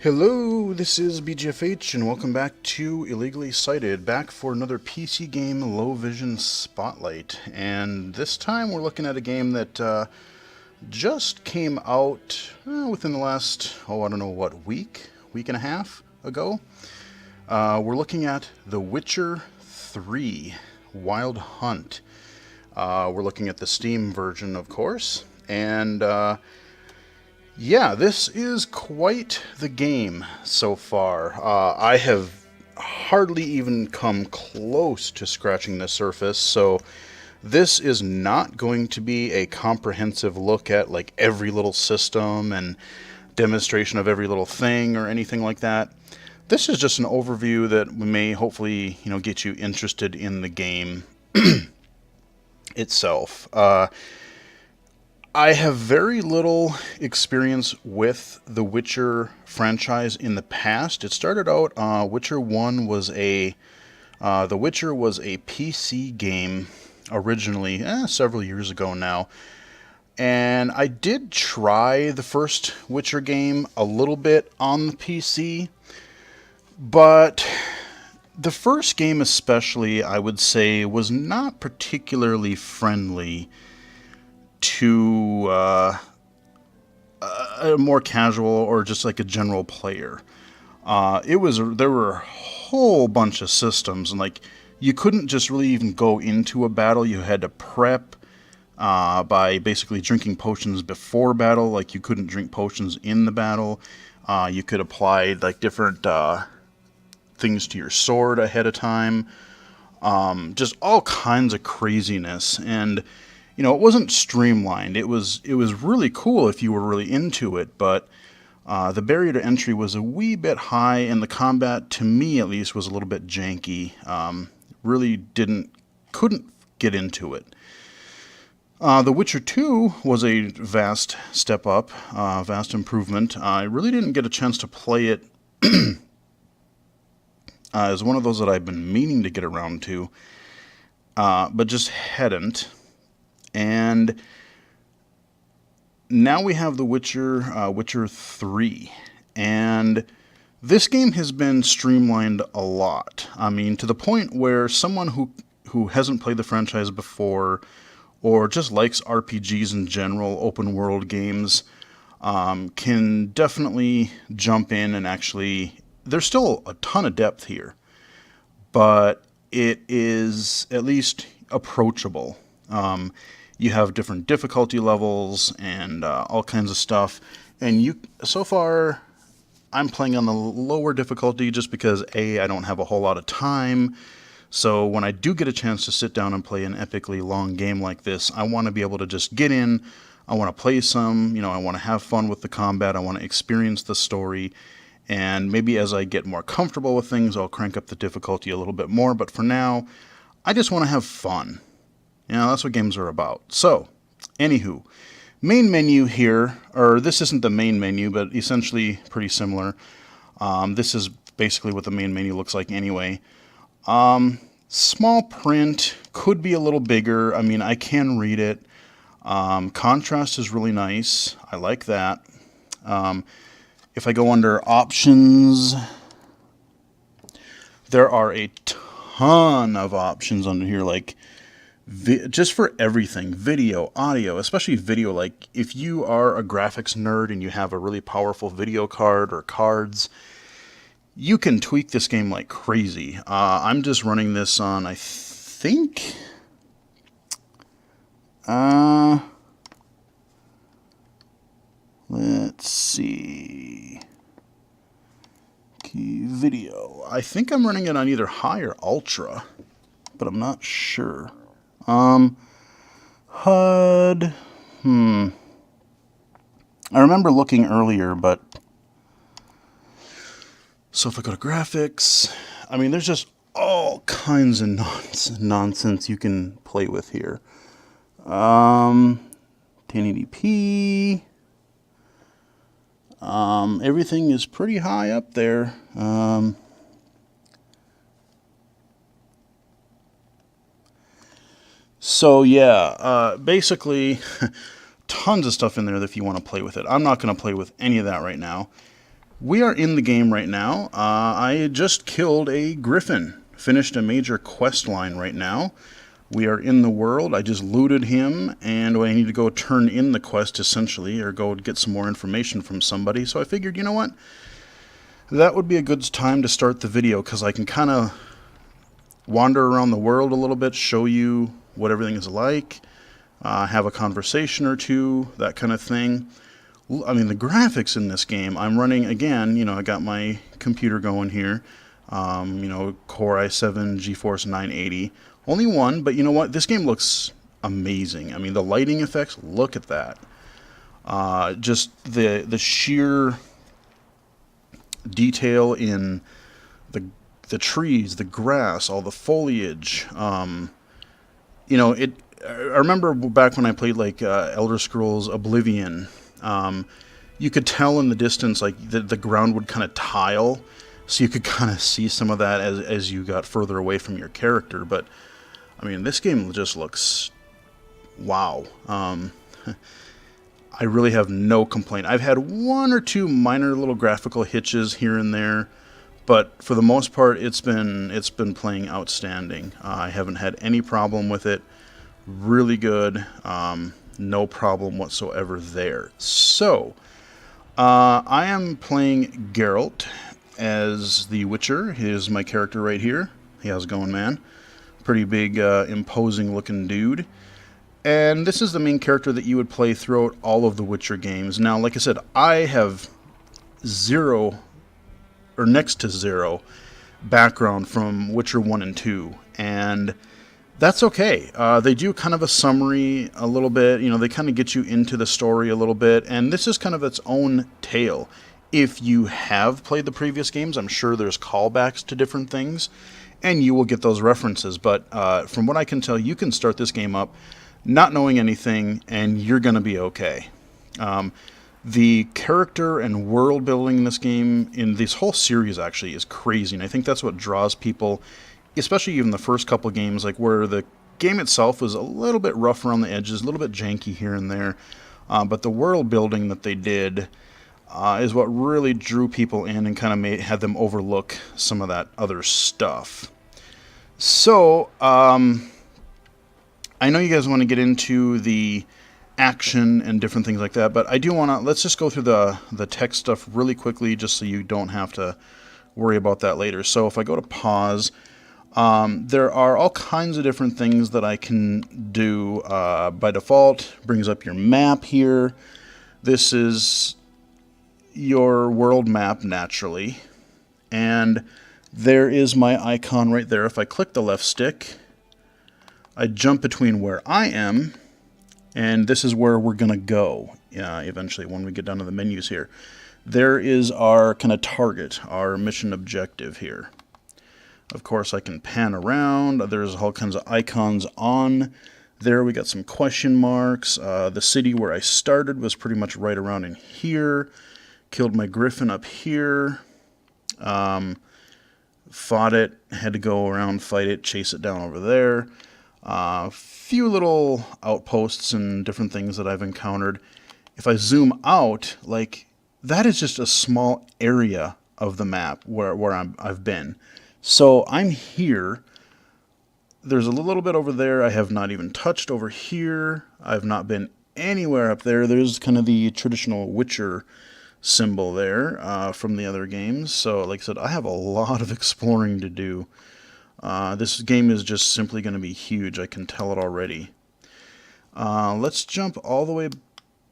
Hello, this is BGFH, and welcome back to Illegally Sighted, back for another PC game Low Vision Spotlight. And this time we're looking at a game that just came out within the last, I don't know what, week and a half ago. We're looking at The Witcher 3 Wild Hunt. We're looking at the Steam version, of course, and yeah, this is quite the game so far. I have hardly even come close to scratching the surface, so this is not going to be a comprehensive look at like every little system and demonstration of every little thing or anything like that. This is just an overview that may hopefully, get you interested in the game itself. I have very little experience with the Witcher franchise in the past. It started out, Witcher 1 was The Witcher was a PC game originally, several years ago now. And I did try the first Witcher game a little bit on the PC, but the first game especially, I would say, was not particularly friendly to a more casual or just like a general player. There were a whole bunch of systems, and like you couldn't just really even go into a battle. You had to prep by basically drinking potions before battle. Like you couldn't drink potions in the battle. You could apply like different things to your sword ahead of time. Just all kinds of craziness. And it wasn't streamlined. It was really cool if you were really into it, but the barrier to entry was a wee bit high, and the combat, to me at least, was a little bit janky. Really couldn't get into it. The Witcher 2 was a vast step up, vast improvement. I really didn't get a chance to play it as one of those that I've been meaning to get around to, but just hadn't. And now we have The Witcher 3, and this game has been streamlined a lot. I mean, to the point where someone who hasn't played the franchise before, or just likes RPGs in general, open world games, can definitely jump in and actually. There's still a ton of depth here, but it is at least approachable. You have different difficulty levels and all kinds of stuff. And so far, I'm playing on the lower difficulty just because, I don't have a whole lot of time. So when I do get a chance to sit down and play an epically long game like this, I want to be able to just get in. I want to play some, I want to have fun with the combat. I want to experience the story. And maybe as I get more comfortable with things, I'll crank up the difficulty a little bit more. But for now, I just want to have fun. That's what games are about. So, anywho, main menu here, or this isn't the main menu, but essentially pretty similar. This is basically what the main menu looks like anyway. Small print, could be a little bigger. I mean, I can read it. Contrast is really nice. I like that. If I go under options, there are a ton of options under here, like just for everything, video, audio, especially video. Like if you are a graphics nerd and you have a really powerful video card or cards, you can tweak this game like crazy. I'm just running this on, I think, let's see, key video. I think I'm running it on either high or ultra, but I'm not sure. HUD, I remember looking earlier, but, so if I go to graphics, I mean, there's just all kinds of nonsense you can play with here. 1080p, everything is pretty high up there. So yeah, basically, tons of stuff in there if you want to play with it. I'm not going to play with any of that right now. We are in the game right now. I just killed a griffin, finished a major quest line right now. We are in the world. I just looted him, and I need to go turn in the quest, essentially, or go get some more information from somebody. So I figured, you know what? That would be a good time to start the video, because I can kind of wander around the world a little bit, show you what everything is like, have a conversation or two, that kind of thing. I mean, the graphics in this game, I'm running, again, I got my computer going here, Core i7 GeForce 980. Only one, but you know what? This game looks amazing. I mean, the lighting effects, look at that. Just the sheer detail in the trees, the grass, all the foliage. I remember back when I played like Elder Scrolls Oblivion. You could tell in the distance, like the ground would kind of tile, so you could kind of see some of that as you got further away from your character. But I mean, this game just looks wow. I really have no complaint. I've had one or two minor little graphical hitches here and there, but for the most part, it's been playing outstanding. I haven't had any problem with it. Really good. No problem whatsoever there. So, I am playing Geralt as the Witcher. Here's my character right here. Hey, how's it going, man? Pretty big, imposing looking dude. And this is the main character that you would play throughout all of the Witcher games. Now, like I said, I have zero, or next to zero, background from Witcher 1 and 2. And that's okay. They do kind of a summary a little bit. They kind of get you into the story a little bit. And this is kind of its own tale. If you have played the previous games, I'm sure there's callbacks to different things, and you will get those references. But from what I can tell, you can start this game up not knowing anything, and you're going to be okay. The character and world building in this game, in this whole series actually, is crazy. And I think that's what draws people, especially even the first couple games, like where the game itself was a little bit rough around the edges, a little bit janky here and there. But the world building that they did is what really drew people in and kind of had them overlook some of that other stuff. So, I know you guys want to get into the action and different things like that, but I do want to, let's just go through the text stuff really quickly just so you don't have to worry about that later. So if I go to pause, there are all kinds of different things that I can do by default. Brings up your map here. This is your world map naturally, and there is my icon right there. If I click the left stick, I jump between where I am, and this is where we're going to go eventually when we get down to the menus here. There is our kind of target, our mission objective here. Of course, I can pan around. There's all kinds of icons on there. We got some question marks. The city where I started was pretty much right around in here. Killed my griffin up here. Fought it. Had to go around, fight it, chase it down over there. Few little outposts and different things that I've encountered. If I zoom out, like, that is just a small area of the map where I've been. So I'm here. There's a little bit over there I have not even touched over here. I've not been anywhere up there. There's kind of the traditional Witcher symbol there from the other games. So like I said, I have a lot of exploring to do. This game is just simply going to be huge. I can tell it already. Let's jump all the way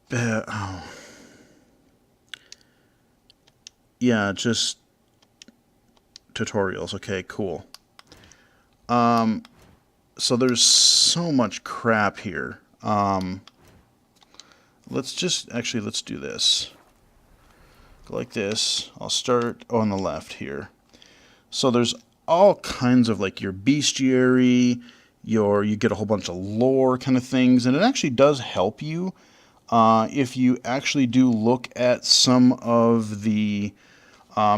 back. Oh. Yeah, just tutorials. Okay, cool. So there's so much crap here. Let's do this. Go like this. I'll start on the left here. So there's all kinds of like your bestiary, you get a whole bunch of lore kind of things, and it actually does help you if you actually do look at some of the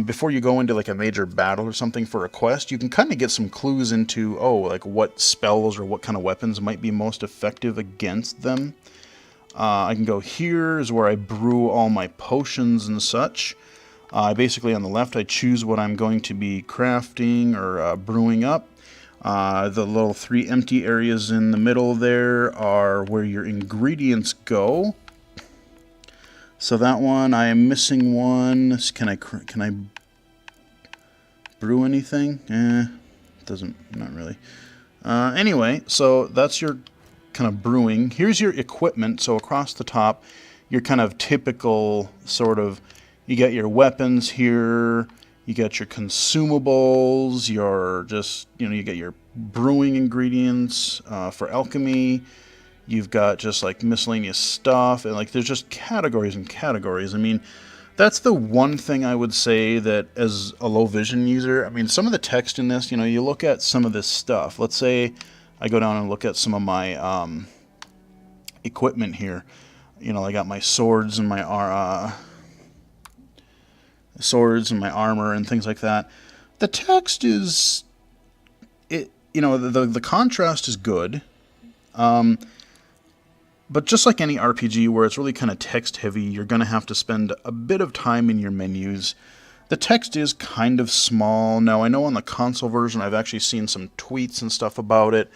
before you go into like a major battle or something for a quest. You can kind of get some clues into like what spells or what kind of weapons might be most effective against them. I can go here is where I brew all my potions and such. Basically, on the left, I choose what I'm going to be crafting or brewing up. The little 3 empty areas in the middle there are where your ingredients go. So that one, I am missing one. Can I brew anything? Not really. Anyway, so that's your kind of brewing. Here's your equipment. So across the top, your kind of typical sort of, you got your weapons here, you got your consumables, your just, you get your brewing ingredients for alchemy. You've got just like miscellaneous stuff, and like there's just categories and categories. I mean, that's the one thing I would say that as a low vision user, I mean, some of the text in this, you look at some of this stuff. Let's say I go down and look at some of my equipment here. I got my swords and my armor and things like that. The text is, the contrast is good. But just like any RPG where it's really kind of text heavy, you're going to have to spend a bit of time in your menus. The text is kind of small. Now, I know on the console version, I've actually seen some tweets and stuff about it,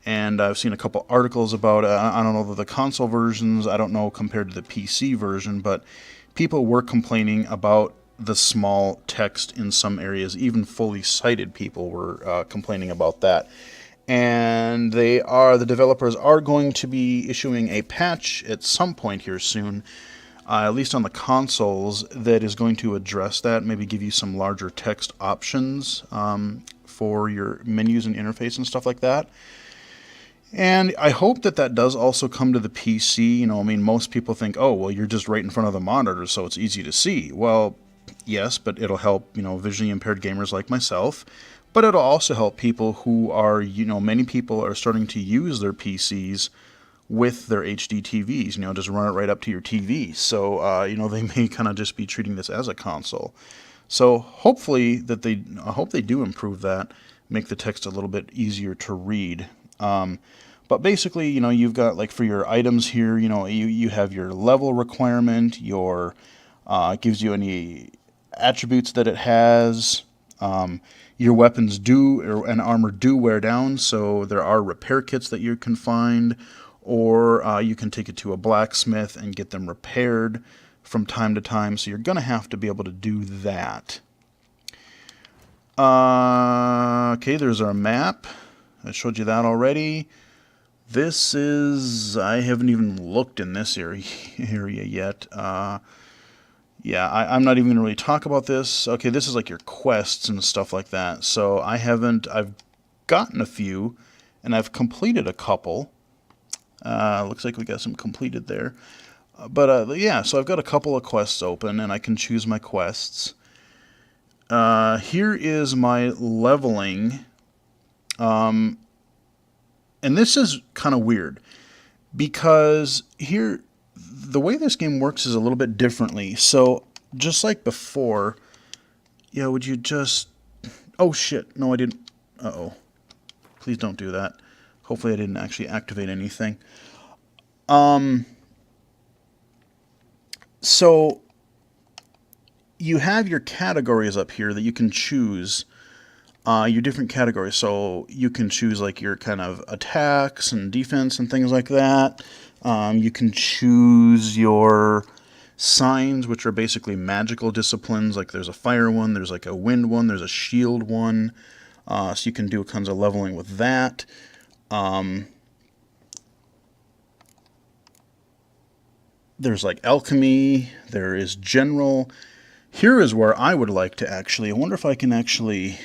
and I've seen a couple articles about it. I don't know the console versions, I don't know compared to the PC version, but people were complaining about the small text in some areas. Even fully sighted people were complaining about that. And the developers are going to be issuing a patch at some point here soon, at least on the consoles, that is going to address that, maybe give you some larger text options for your menus and interface and stuff like that. And I hope that does also come to the PC. I mean, most people think, oh, well, you're just right in front of the monitor, so it's easy to see. Well, yes, but it'll help, visually impaired gamers like myself. But it'll also help people who are, many people are starting to use their PCs with their HD TVs, just run it right up to your TV. So, they may kind of just be treating this as a console. So hopefully I hope they do improve that, make the text a little bit easier to read. But basically, you've got like for your items here, you have your level requirement, it gives you any attributes that it has. Your weapons and armor do wear down, so there are repair kits that you can find, or you can take it to a blacksmith and get them repaired from time to time, so you're going to have to be able to do that. Okay, there's our map. I showed you that already. I haven't even looked in this area yet. Yeah, I'm not even going to really talk about this. Okay, this is like your quests and stuff like that. So I've gotten a few, and I've completed a couple. Looks like we got some completed there. Yeah, so I've got a couple of quests open, and I can choose my quests. Here is my leveling. And this is kind of weird, because here, the way this game works is a little bit differently. So, just like before, would you just... Oh, shit. No, I didn't. Uh-oh. Please don't do that. Hopefully I didn't actually activate anything. So, you have your categories up here that you can choose. Your different categories. So, you can choose like your kind of attacks and defense and things like that. You can choose your signs, which are basically magical disciplines. Like there's a fire one, there's like a wind one, there's a shield one. So you can do kinds of leveling with that. There's like alchemy, there is general. Here is where I would like to actually, I wonder if I can actually...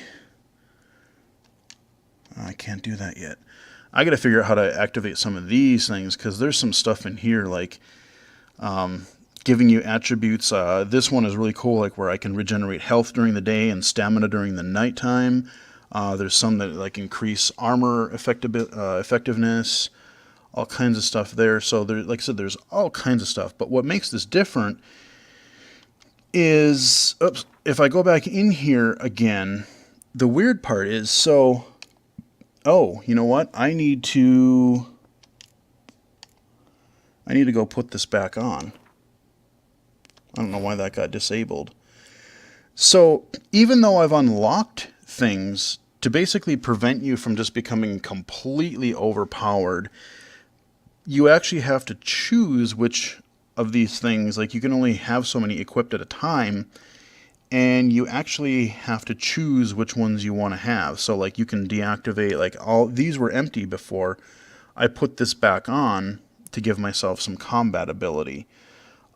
I can't do that yet. I got to figure out how to activate some of these things, because there's some stuff in here like giving you attributes. This one is really cool, like where I can regenerate health during the day and stamina during the nighttime. There's some that like increase armor effectiveness, all kinds of stuff there. So there, like I said, there's all kinds of stuff. But what makes this different is, if I go back in here again, the weird part is, so... Oh, you know what? I need to go put this back on. I don't know why that got disabled. So even though I've unlocked things to basically prevent you from just becoming completely overpowered, you actually have to choose which of these things. Like, you can only have so many equipped at a time, and you actually have to choose which ones you want to have. So like, you can deactivate, like, all these were empty before. I put this back on to give myself some combat ability.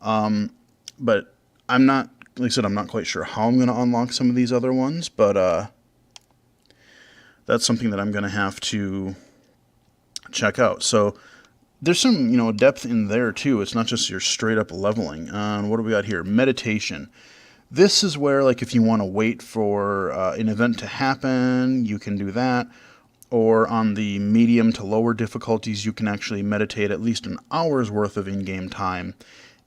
But I'm not, like I said, I'm not quite sure how I'm going to unlock some of these other ones, but that's something that I'm going to have to check out. So there's some, depth in there too. It's not just your straight up leveling. What do we got here? Meditation. This is where, like, if you want to wait for an event to happen, you can do that. Or on the medium to lower difficulties, you can actually meditate at least an hour's worth of in-game time,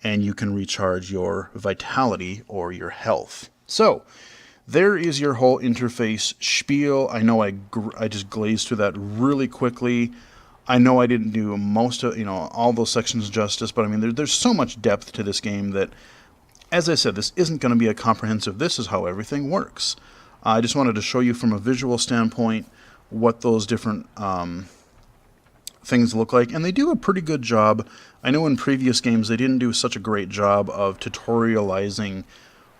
and you can recharge your vitality or your health. So there is your whole interface spiel. I know I just glazed through that really quickly. I know I didn't do most of, all those sections justice, but I mean, there's so much depth to this game that, as I said, this isn't going to be a comprehensive, this is how everything works. I just wanted to show you from a visual standpoint what those different things look like, and they do a pretty good job. I know in previous games they didn't do such a great job of tutorializing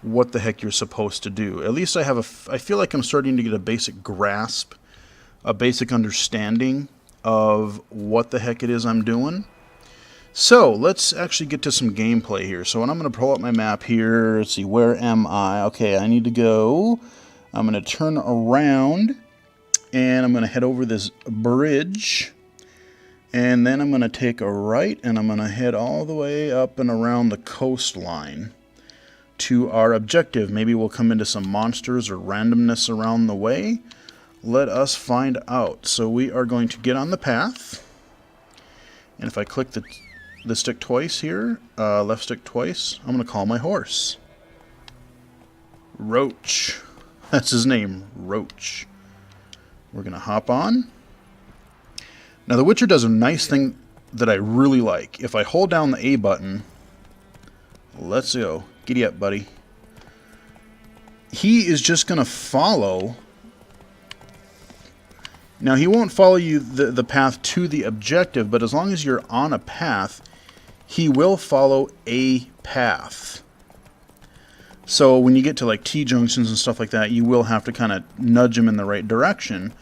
what the heck you're supposed to do. At least I feel like I'm starting to get a basic grasp, a basic understanding of what the heck it is I'm doing. So let's actually get to some gameplay here. So when I'm going to pull up my map here, let's see, where am I? Okay, I need to go. I'm going to turn around, and I'm going to head over this bridge, and then I'm going to take a right, and I'm going to head all the way up and around the coastline to our objective. Maybe we'll come into some monsters or randomness around the way. Let us find out. So we are going to get on the path, and if I click the stick twice here, left stick twice, I'm going to call my horse Roach. That's his name, Roach. We're going to hop on. Now, The Witcher does a nice thing that I really like. If I hold down the A button, let's go. Giddy up, buddy. He is just going to follow. Now, he won't follow you the path to the objective, but as long as you're on a path, he will follow a path. So when you get to like T-junctions and stuff like that, you will have to kind of nudge him in the right direction.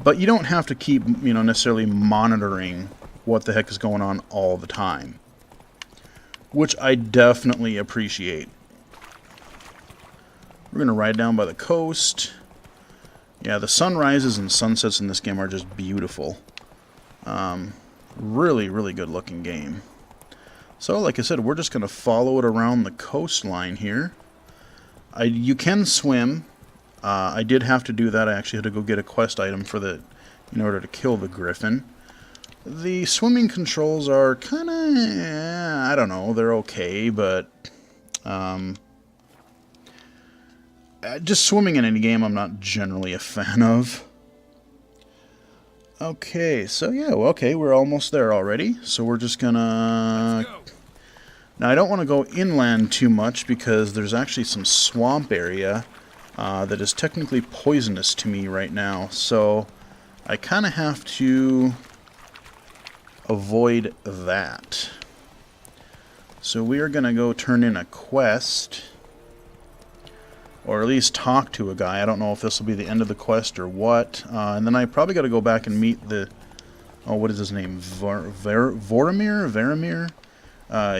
But you don't have to keep, necessarily monitoring what the heck is going on all the time, which I definitely appreciate. We're going to ride down by the coast. Yeah, the sunrises and sunsets in this game are just beautiful. Really, really good looking game. So, like I said, we're just going to follow it around the coastline here. You can swim. I did have to do that. I actually had to go get a quest item in order to kill the griffin. The swimming controls are kind of, I don't know, they're okay, but just swimming in any game I'm not generally a fan of. Okay, so yeah, well, okay, we're almost there already. So we're just gonna... Now, I don't want to go inland too much because there's actually some swamp area that is technically poisonous to me right now. So I kind of have to avoid that. So we are going to go turn in a quest, or at least talk to a guy. I don't know if this will be the end of the quest or what. And then I probably got to go back and meet the... Oh, what is his name? Varamir?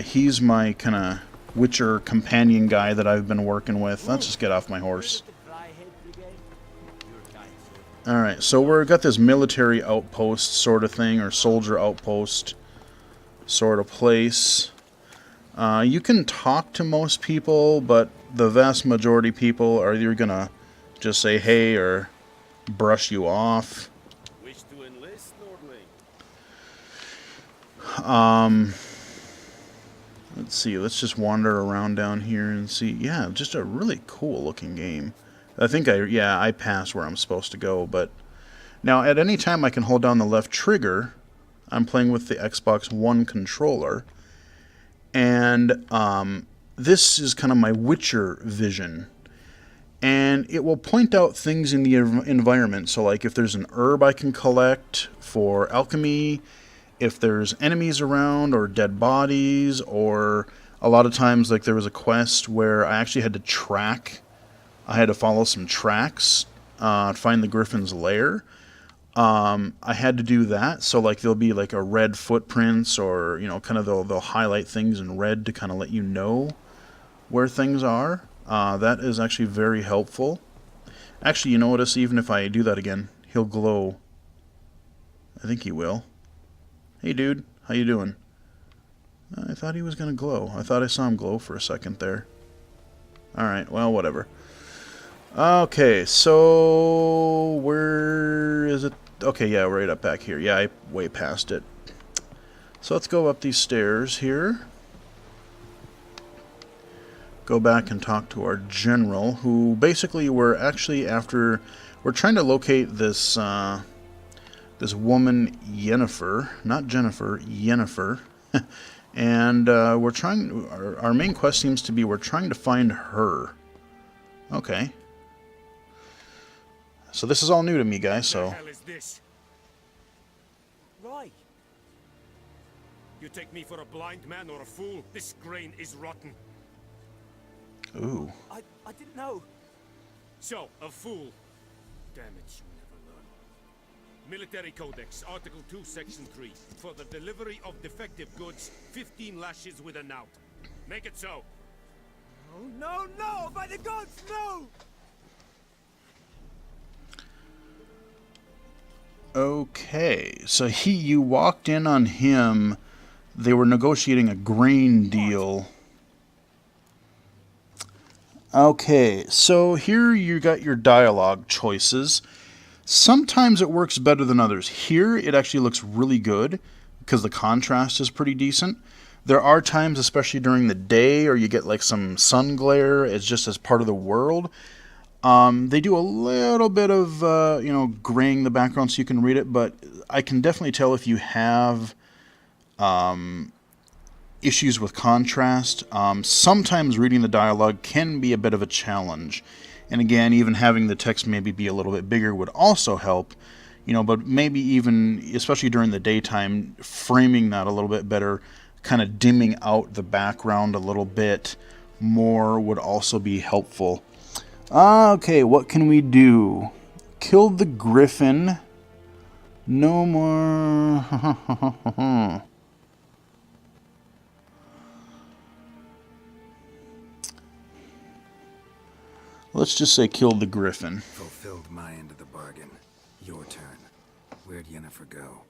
He's my kind of Witcher companion guy that I've been working with. Let's just get off my horse. Alright, so we've got this military outpost sort of thing, or soldier outpost sort of place. You can talk to most people, but the vast majority of people are either going to just say hey or brush you off. Wish to enlist, Nordling? Let's see, let's just wander around down here and see. Yeah, just a really cool looking game. I think I passed where I'm supposed to go, but now at any time I can hold down the left trigger. I'm playing with the Xbox One controller, and this is kind of my Witcher vision. and it will point out things in the environment. So like if there's an herb I can collect for alchemy, if there's enemies around or dead bodies, or a lot of times like there was a quest where I actually had to follow some tracks to find the griffin's lair. I had to do that, so like there'll be like a red footprints, or kind of they'll highlight things in red to kind of let you know where things are. That is actually very helpful. Actually, you notice even if I do that again, he'll glow. I think he will. Hey dude, how you doing? I thought he was gonna glow. I thought I saw him glow for a second there. Alright, well, whatever. Okay, so where is it? Okay, yeah, right up back here. Yeah, I way past it. So let's go up these stairs here. Go back and talk to our general, who basically we're actually after. We're trying to locate this this woman Yennefer, not Jennifer, Yennefer, and we're trying. Our main quest seems to be we're trying to find her. Okay. So this is all new to me, guys. So. What the hell is this? Right. You take me for a blind man or a fool? This grain is rotten. Ooh. I didn't know. So, a fool. Damn it, you never learn. Military Codex, Article 2, Section 3. For the delivery of defective goods, 15 lashes with a knout. Make it so. Oh, no, no! By the gods, no! Okay, so you walked in on him. They were negotiating a grain deal. Okay, so here you got your dialogue choices. Sometimes it works better than others. Here it actually looks really good because the contrast is pretty decent. There are times, especially during the day, or you get like some sun glare, it's just as part of the world. They do a little bit of, graying the background so you can read it, but I can definitely tell if you have issues with contrast. Sometimes reading the dialogue can be a bit of a challenge. And again, even having the text maybe be a little bit bigger would also help. But maybe even, especially during the daytime, framing that a little bit better, kind of dimming out the background a little bit more would also be helpful. Okay, what can we do? Killed the griffin. No more. Let's just say killed the griffin. Fulfilled my end of the bargain. Your turn. Where'd Yennefer go?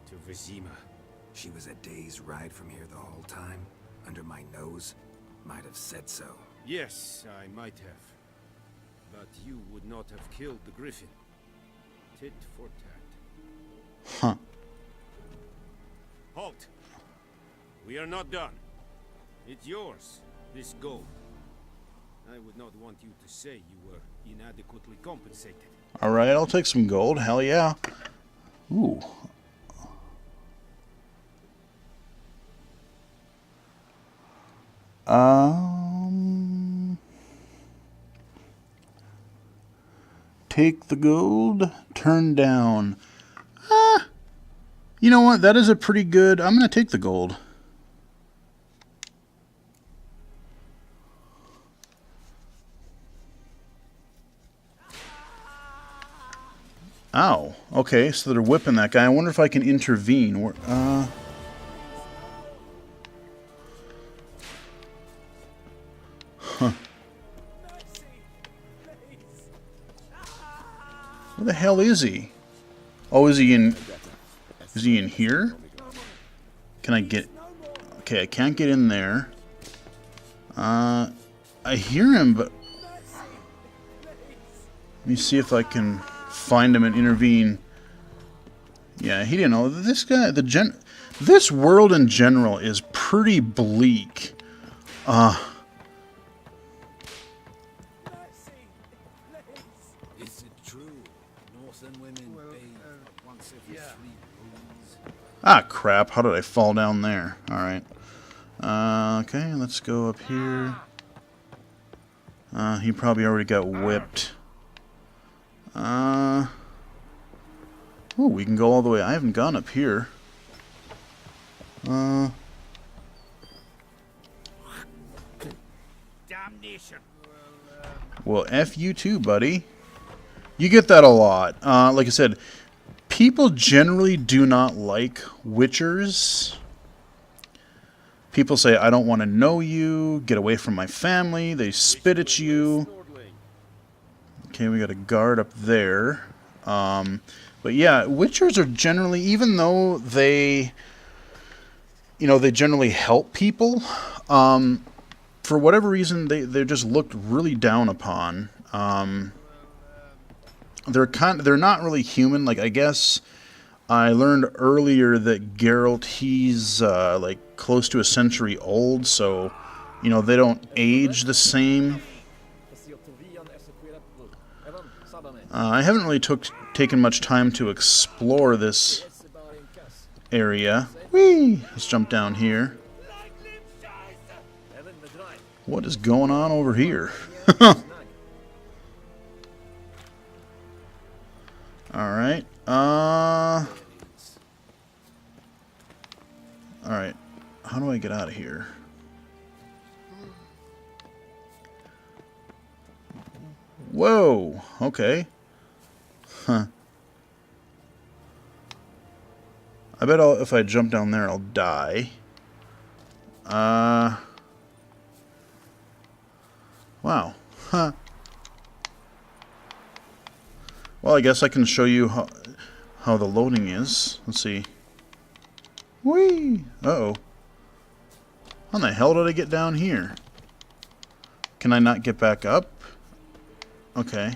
To Vizima. She was a day's ride from here the whole time? Under my nose? Might have said so. Yes, I might have. But you would not have killed the griffin. Tit for tat. Huh. Halt! We are not done. It's yours, this gold. I would not want you to say you were inadequately compensated. Alright, I'll take some gold. Hell yeah. Ooh. Take the gold, turn down. You know what? That is a pretty good. I'm going to take the gold. Ow. Okay, so they're whipping that guy. I wonder if I can intervene. Huh. Where the hell is he? Oh, is he in... Is he in here? Can I get... Okay, I can't get in there. I hear him, but... Let me see if I can find him and intervene. Yeah, he didn't know. This guy... This world in general is pretty bleak. Ah, crap. How did I fall down there? Alright. Okay, let's go up here. He probably already got whipped. Oh, we can go all the way. I haven't gone up here. Damnation. Well, F you too, buddy. You get that a lot. Like I said, people generally do not like Witchers. People say, I don't want to know you. Get away from my family. They spit at you. Okay, we got a guard up there. But yeah, Witchers are generally, even though they, they generally help people, for whatever reason, they're just looked really down upon. They're not really human. Like, I guess I learned earlier that Geralt, he's like close to a century old, so they don't age the same. I haven't really taken much time to explore this area. Whee! Let's jump down here. What is going on over here? Alright. Alright. How do I get out of here? Whoa! Okay. Huh. I bet if I jump down there, I'll die. Wow. Huh. Well, I guess I can show you how the loading is. Let's see. Whee! Uh-oh. How the hell did I get down here? Can I not get back up? Okay.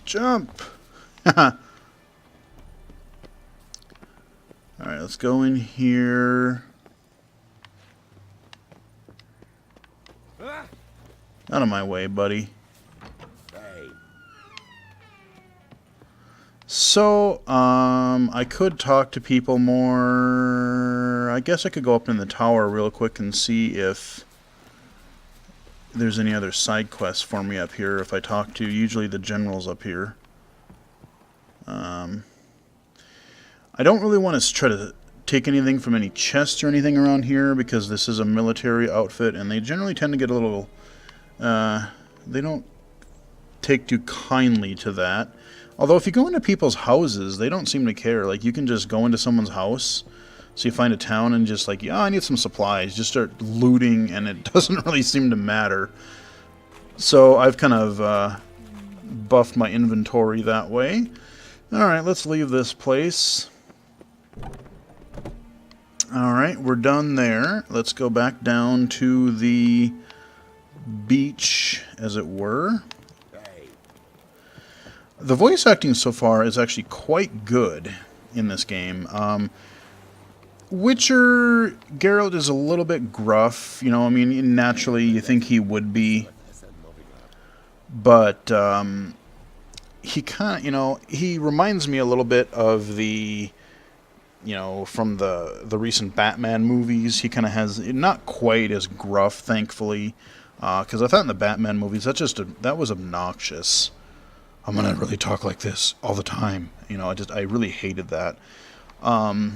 Jump! Alright, let's go in here. Out of my way, buddy. So, I could talk to people more. I guess I could go up in the tower real quick and see if there's any other side quests for me up here if I talk to usually the generals up here. I don't really want to try to take anything from any chests or anything around here because this is a military outfit and they generally tend to get a little... they don't take too kindly to that. Although if you go into people's houses, they don't seem to care. Like, you can just go into someone's house, so you find a town and just like, yeah, I need some supplies. Just start looting, and it doesn't really seem to matter. So I've kind of buffed my inventory that way. Alright, let's leave this place. Alright, we're done there. Let's go back down to the beach, as it were. The voice acting so far is actually quite good in this game. Witcher Geralt is a little bit gruff, I mean, naturally you think he would be. But he kind of, he reminds me a little bit of the, from the recent Batman movies. He kind of has, not quite as gruff, thankfully. Because I thought in the Batman movies, that was obnoxious. I'm gonna really talk like this all the time. I really hated that. But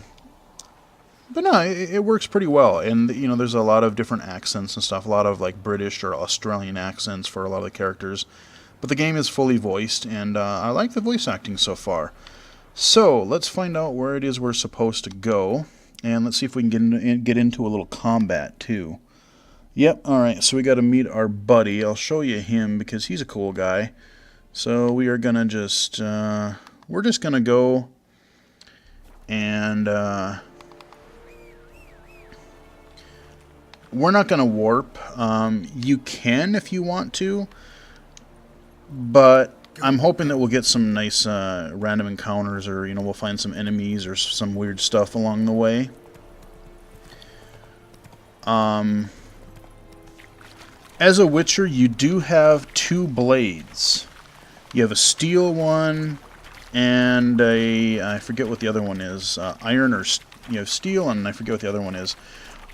no, it works pretty well. And, there's a lot of different accents and stuff. A lot of, like, British or Australian accents for a lot of the characters. But the game is fully voiced, and I like the voice acting so far. So, let's find out where it is we're supposed to go. And let's see if we can get into a little combat, too. Yep, alright, so we gotta meet our buddy. I'll show you him, because he's a cool guy. So we are gonna just, we're just gonna go and, we're not gonna warp. You can if you want to, but I'm hoping that we'll get some nice, random encounters, or, we'll find some enemies or some weird stuff along the way. As a Witcher, you do have two blades. You have a steel one and I forget what the other one is. Iron or you have steel, and I forget what the other one is.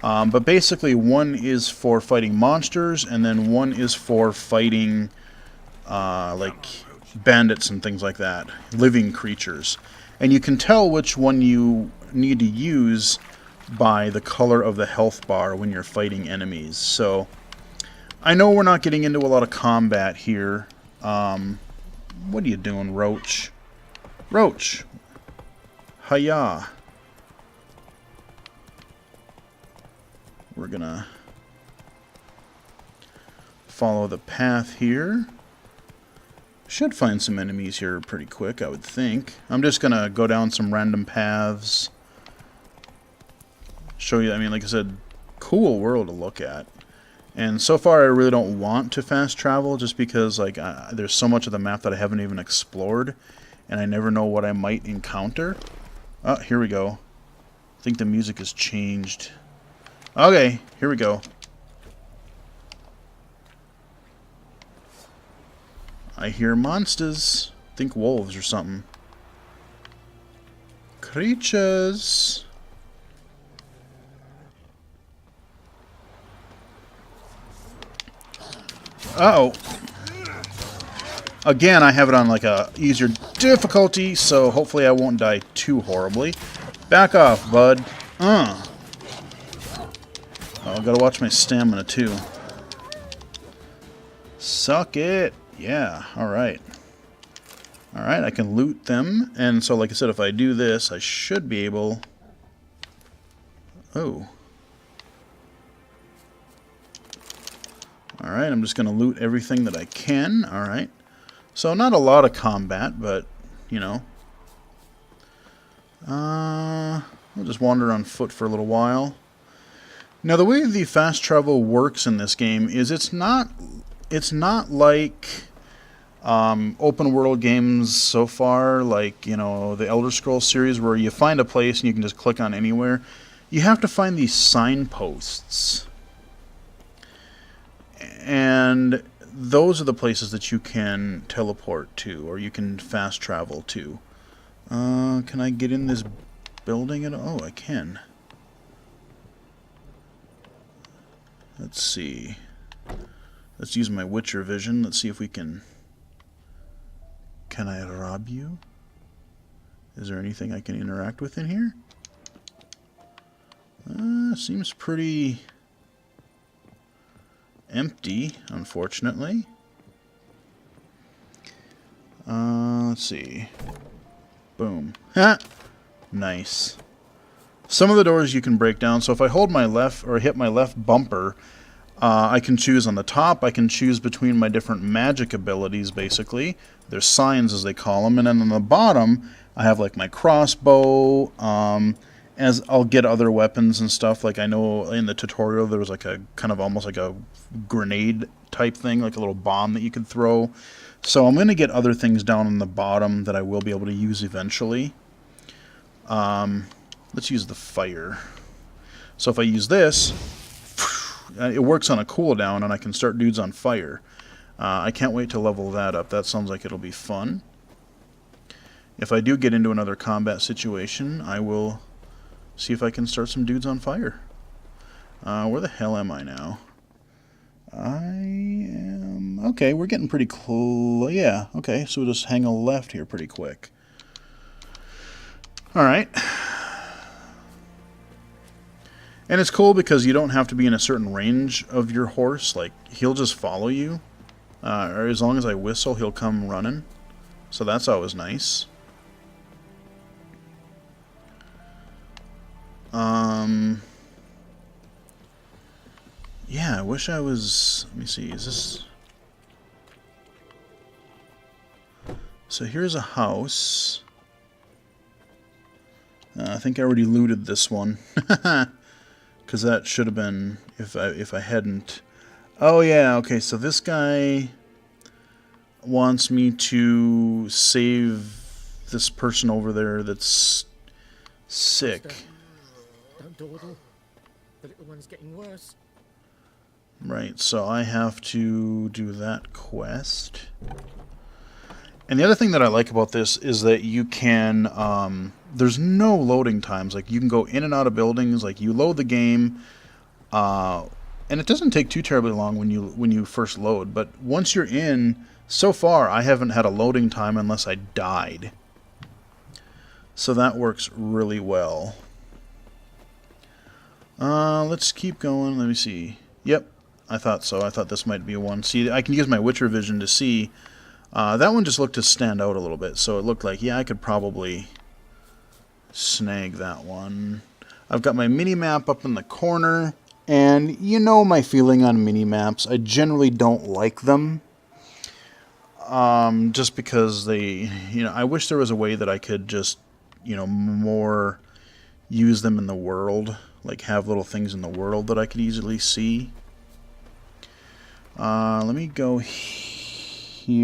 But basically, one is for fighting monsters, and then one is for fighting like bandits and things like that, living creatures. And you can tell which one you need to use by the color of the health bar when you're fighting enemies. So I know we're not getting into a lot of combat here. What are you doing, Roach? Roach! Hiya! We're gonna follow the path here. Should find some enemies here pretty quick, I would think. I'm just gonna go down some random paths. Show you, I mean, like I said, cool world to look at. And so far I really don't want to fast travel just because like there's so much of the map that I haven't even explored. And I never know what I might encounter. Oh, here we go. I think the music has changed. Okay, here we go. I hear monsters. Think wolves or something. Creatures. Uh-oh. Again, I have it on like a easier difficulty, so hopefully I won't die too horribly. Back off, bud. Oh, I gotta watch my stamina too. Suck it. Yeah, alright. Alright, I can loot them. And so, like I said, if I do this, I should be able... Oh. Alright, I'm just going to loot everything that I can. Alright. So, not a lot of combat, but, you know. I'll just wander on foot for a little while. Now, the way the fast travel works in this game is it's not like open world games so far, like, you know, the Elder Scrolls series where you find a place and you can just click on anywhere. You have to find these signposts. And those are the places that you can teleport to, or you can fast travel to. Can I get in this building at all? Oh, I can. Let's see. Let's use my Witcher vision. Let's see if we can... Can I rob you? Is there anything I can interact with in here? Seems pretty empty, unfortunately. Let's see. Boom. Ha! Nice. Some of the doors you can break down. So if I hold my left, or hit my left bumper, I can choose on the top. I can choose between my different magic abilities, basically. There's signs, as they call them. And then on the bottom, I have like my crossbow. As I'll get other weapons and stuff. Like I know in the tutorial there was like a kind of almost like a grenade type thing, like a little bomb that you could throw. So I'm going to get other things down on the bottom that I will be able to use eventually. Let's use the fire. So if I use this, it works on a cooldown and I can start dudes on fire. I can't wait to level that up. That sounds like it'll be fun. If I do get into another combat situation, I will see if I can start some dudes on fire. Where the hell am I now? I am... Okay, we're getting pretty close. Yeah, okay, so we'll just hang a left here pretty quick. Alright. And it's cool because you don't have to be in a certain range of your horse. Like, he'll just follow you. Or as long as I whistle, he'll come running. So that's always nice. Yeah, I wish I was... Let me see, is this... So here's a house. I think I already looted this one. Because that should have been... If I hadn't... Oh yeah, okay, so this guy wants me to save this person over there that's sick. Don't dawdle. The little one's getting worse. Right, so I have to do that quest. And the other thing that I like about this is that you can... there's no loading times. Like, you can go in and out of buildings. Like, you load the game. And it doesn't take too terribly long when you first load. But once you're in, so far I haven't had a loading time unless I died. So that works really well. Let's keep going. Let me see. Yep, I thought so. I thought this might be one. See, I can use my Witcher vision to see. That one just looked to stand out a little bit. So it looked like, yeah, I could probably snag that one. I've got my mini-map up in the corner. And you know my feeling on mini-maps. I generally don't like them. Just because they, I wish there was a way that I could just, more use them in the world. Like have little things in the world that I could easily see. Let me go here.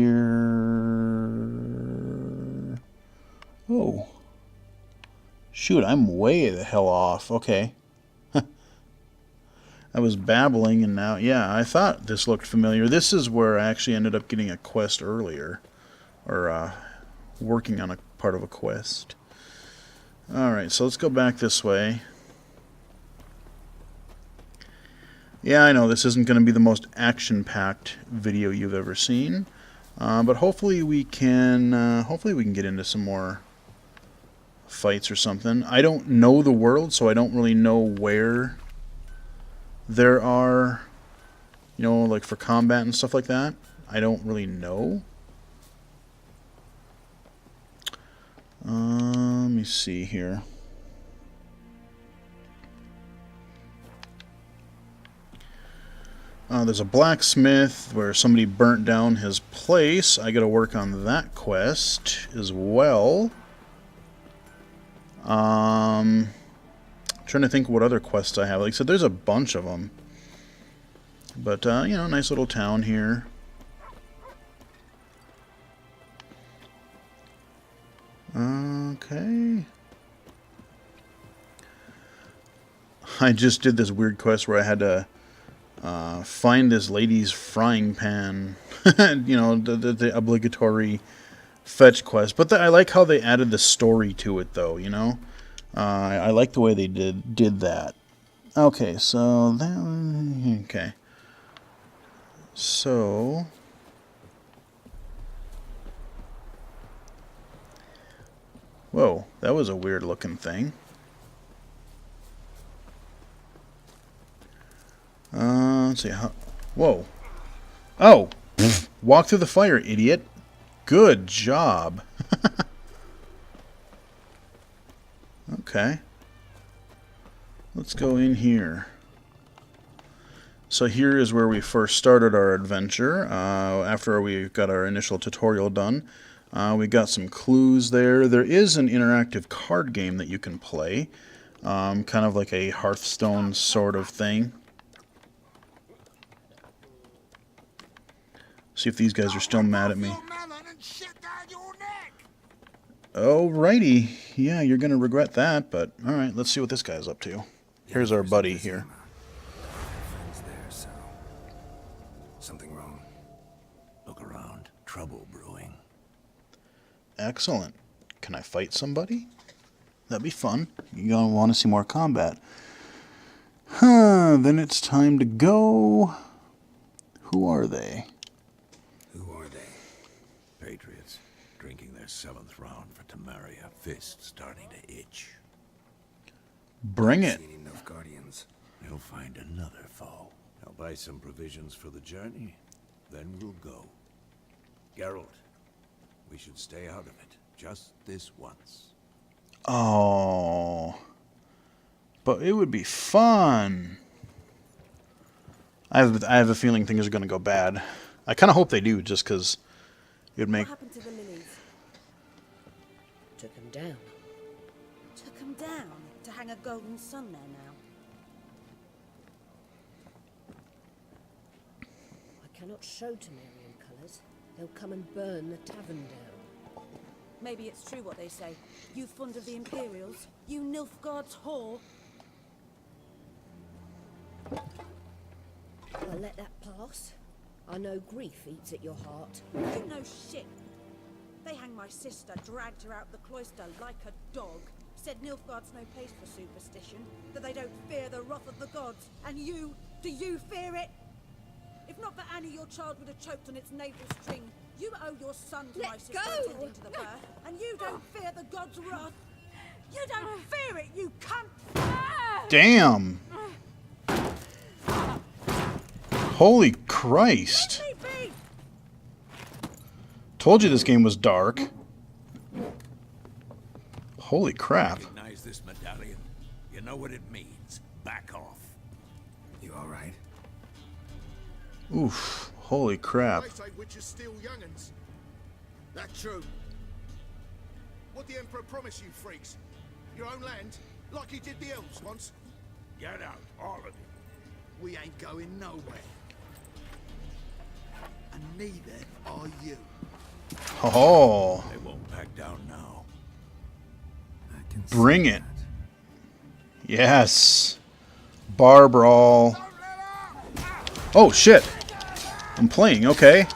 Oh. Shoot, I'm way the hell off. Okay. I was babbling and now, yeah, I thought this looked familiar. This is where I actually ended up getting a quest earlier. Or working on a part of a quest. Alright, so let's go back this way. Yeah, I know this isn't going to be the most action-packed video you've ever seen, but hopefully we can get into some more fights or something. I don't know the world, so I don't really know where there are, like for combat and stuff like that. I don't really know. Let me see here. There's a blacksmith where somebody burnt down his place. I got to work on that quest as well. Trying to think what other quests I have. Like I said, there's a bunch of them. But, nice little town here. Okay. I just did this weird quest where I had to find this lady's frying pan. the obligatory fetch quest. But I like how they added the story to it, though, I like the way they did that. Okay, so that... Okay. So... Whoa, that was a weird looking thing. Let's see how... Whoa. Oh! Walk through the fire, idiot. Good job. Okay. Let's go in here. So here is where we first started our adventure. After we got our initial tutorial done. We got some clues there. There is an interactive card game that you can play. Kind of like a Hearthstone sort of thing. See if these guys are still mad at me. Alrighty. Yeah, you're going to regret that, but alright, let's see what this guy's up to. Here's our buddy here. Friends there, so something wrong. Look around. Trouble brewing. Excellent. Can I fight somebody? That'd be fun. You're going to want to see more combat. Then it's time to go. Who are they? Who are they? Patriots. Drinking their 7th round for Tamaria. Fist starting to itch. Bring it. Seen enough Guardians. They'll find another foe. I'll buy some provisions for the journey. Then we'll go. Geralt, we should stay out of it. Just this once. Oh. But it would be fun. I have a feeling things are going to go bad. I kind of hope they do, just because it would make... What happened to the lilies? Took him down. Took them down to hang a golden sun there now. I cannot show Temerian colours. They'll come and burn the tavern down. Maybe it's true what they say. You fond of the Imperials? You Nilfgaard's whore? I'll let that pass. I know grief eats at your heart. You know shit. They hang my sister, dragged her out the cloister like a dog. Said Nilfgaard's no place for superstition, that they don't fear the wrath of the gods. And you, do you fear it? If not for Annie, your child would have choked on its navel string. You owe your son to my sister attending to the birth, and you don't fear the gods' wrath. You don't fear it, you cunt! Damn. Holy Christ. Leave me be! Told you this game was dark. Holy crap. Recognize this medallion? You know what it means. Back off. You all right? Oof. Holy crap. They say witches steal young'uns. That's true. What the Emperor promised you freaks? Your own land? Like he did the elves once? Get out, all of you. We ain't going nowhere. And neither are you. Oh. They won't back down now. I can Bring see it. that. Yes. Bar brawl. Oh shit. I'm playing, okay.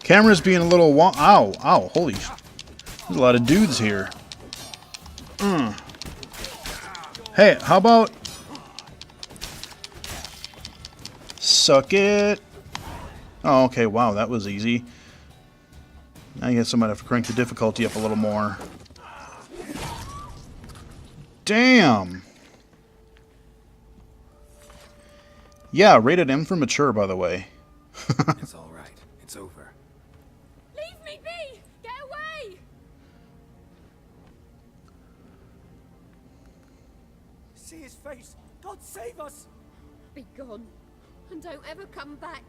Camera's being a little ow, ow, holy sh. There's a lot of dudes here. Hey, how about suck it? Oh, okay, wow, that was easy. I guess I might have to crank the difficulty up a little more. Damn! Yeah, rated M for mature, by the way. It's all right. It's over. Leave me be! Get away! See his face! God save us! Be gone, and don't ever come back.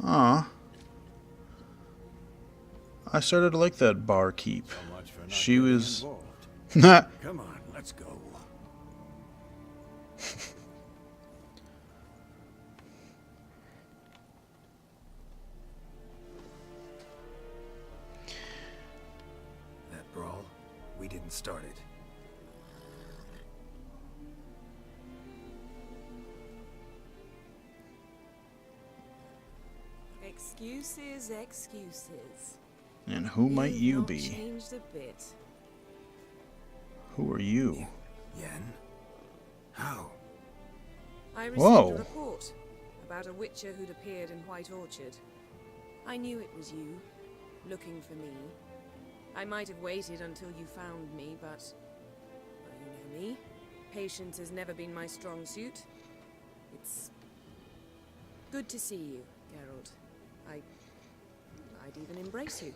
Aw. I started to like that barkeep. So much for not She getting was... involved. Come on, let's go. That brawl, we didn't start it. Excuses, excuses. And who might you You've not be? Changed a bit. Who are you? Yen? How? I received Whoa. a report about a witcher who'd appeared in White Orchard. I knew it was you, looking for me. I might have waited until you found me, but well, you know me. Patience has never been my strong suit. It's good to see you, Geralt. I'd even embrace you.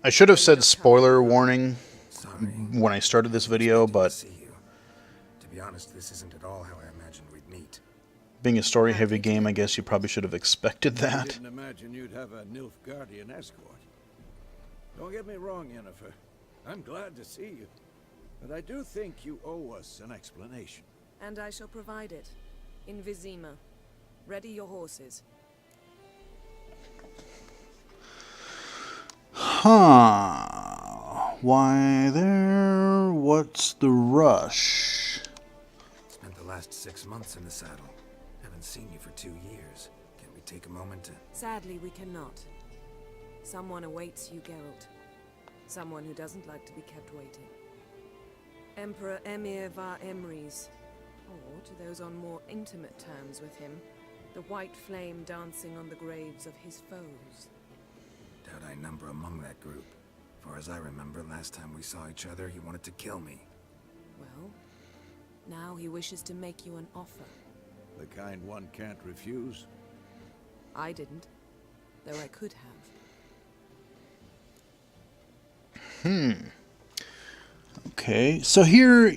I should have said spoiler warning Sorry. when I started this video, To but see you. To be honest, this isn't at all how I imagined we'd meet. being a story-heavy game, I guess you probably should have expected I that. didn't imagine you'd have a Nilfgaardian escort. Don't get me wrong, Yennefer. I'm glad to see you. But I do think you owe us an explanation. And I shall provide it. In Vizima. Ready your horses. Huh. Why there? What's the rush? Spent the last 6 months in the saddle. Haven't seen you for 2 years. Can we take a moment to... Sadly, we cannot. Someone awaits you, Geralt. Someone who doesn't like to be kept waiting. Emperor Emir var Emrys. Or, to those on more intimate terms with him, the white flame dancing on the graves of his foes. Doubt I number among that group. Far as I remember, last time we saw each other, he wanted to kill me. Well, now he wishes to make you an offer. The kind one can't refuse. I didn't, though I could have. Okay, so here,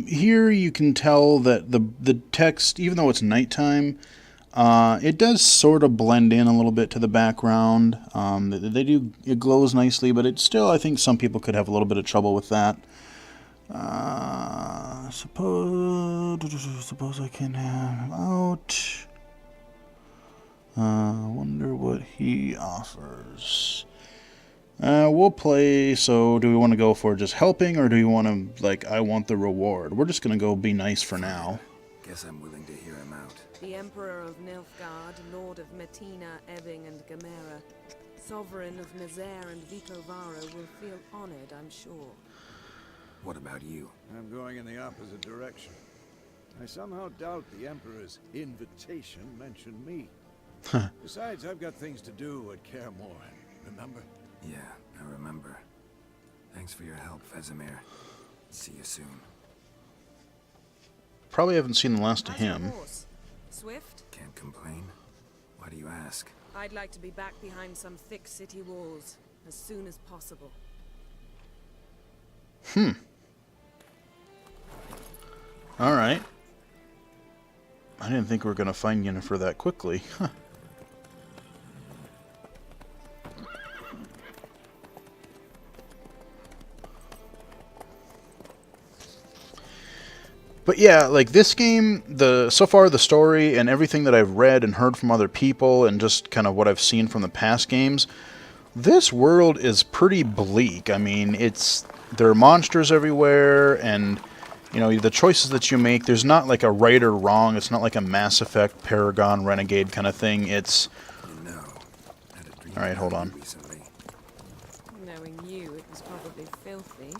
here you can tell that the text, even though it's nighttime, it does sort of blend in a little bit to the background. It glows nicely, but it still, I think some people could have a little bit of trouble with that. Suppose I can have him out. Wonder what he offers. We'll play, so do we want to go for just helping, or do we want to, like, I want the reward? We're just going to go be nice for now. Guess I'm willing to hear him out. The Emperor of Nilfgaard, Lord of Metina, Ebbing, and Gamera, Sovereign of Nazaire and Vicovaro will feel honored, I'm sure. What about you? I'm going in the opposite direction. I somehow doubt the Emperor's invitation mentioned me. Besides, I've got things to do at Kaer Morhen, remember? Yeah, I remember. Thanks for your help, Vesemir. See you soon. Probably haven't seen the last of How's your him. horse? Swift? Can't complain. Why do you ask? I'd like to be back behind some thick city walls as soon as possible. Alright. I didn't think we were going to find Yennefer that quickly. Huh. But yeah, like this game, so far the story and everything that I've read and heard from other people and just kind of what I've seen from the past games, this world is pretty bleak. I mean, there are monsters everywhere, and you know, the choices that you make, there's not like a right or wrong. It's not like a Mass Effect, Paragon, Renegade kind of thing. It's... You know, I had a dream Alright, hold about on. you recently. Knowing you, it was probably filthy.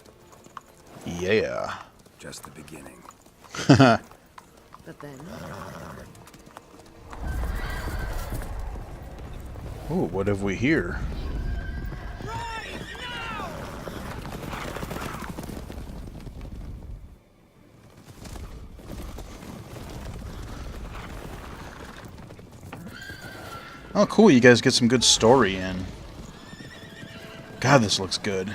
Yeah. Just the beginning. But then, Ooh, what have we here? Oh, cool. You guys get some good story in. God, this looks good.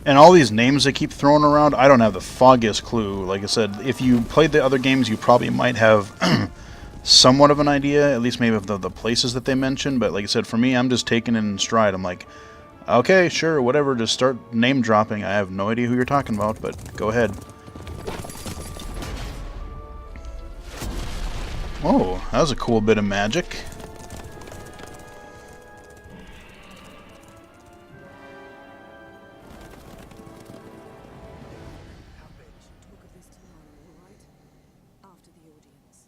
And all these names they keep throwing around, I don't have the foggiest clue. Like I said, if you played the other games, you probably might have somewhat of an idea, at least maybe of the places that they mention. But like I said, for me, I'm just taking it in stride. I'm like, okay, sure, whatever, just start name dropping. I have no idea who you're talking about, but go ahead. Oh, that was a cool bit of magic. talk of this tomorrow, all right? After the audience.